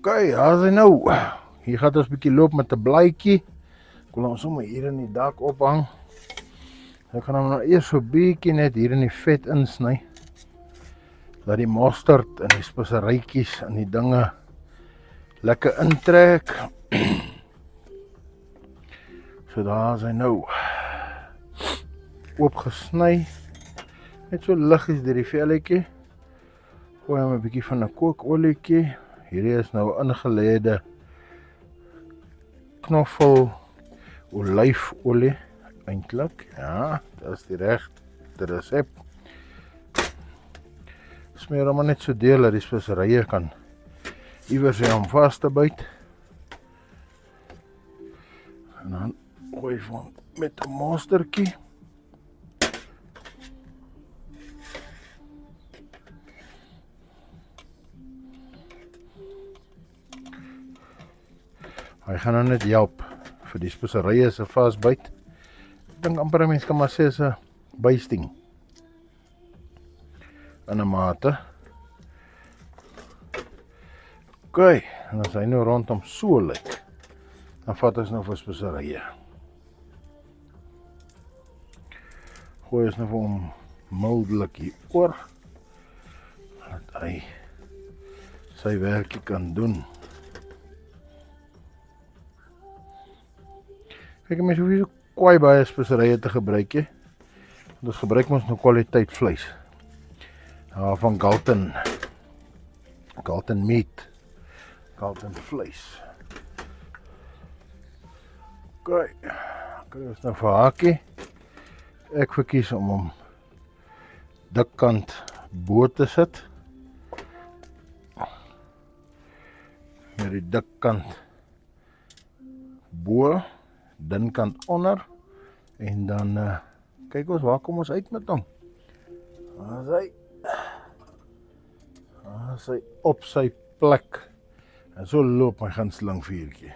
Okay, daar is hy nou. Hier gaan ons 'n bietjie loop met 'n blaadjie. Ek wil hom sommer hier in die dak ophang. Ek gaan hom nou eers so bietjie net hier in die vet insny. Laat die mosterd en die speserytjies en die dinge lekker intrek. So daar is hy nou. Oopgesny. Net so liggies deur die velletjie. Gooi hom 'n bietjie van 'n kookolietjie. Hierdie is nou ingelêde knoffel olyfolie eintlik. Ja, dit is die regte resep. Smeer hom net so deel dat die speserye kan iewers hom vas te byt. En dan gooi hom met 'n mostertjie. Hy gaan nou net help vir die speserye se vasbyt. Ek dink amper 'n mens kan maar sê is 'n bysting. In 'n mate. Okay, en as hy nou rondom so lyk, dan vat ons nou vir speserye. Gooi ons nou vir hom mildelik hier oor, dat hy sy werkie kan doen. Kyk, mens hoef nie so kwaai baie speserye te gebruik nie. Ons gebruik ons nou kwaliteit vleis. Van Galton meat, Galton vleis. Okay, kry ons nou vir hakie. Ek verkies om hom dikkant bo te sit. Met die dikkant bo, dinkant onder. En dan kyk ons waar kom ons uit met hom. Daar is hy op sy plek. En so loop my gunsteling vuurtjie.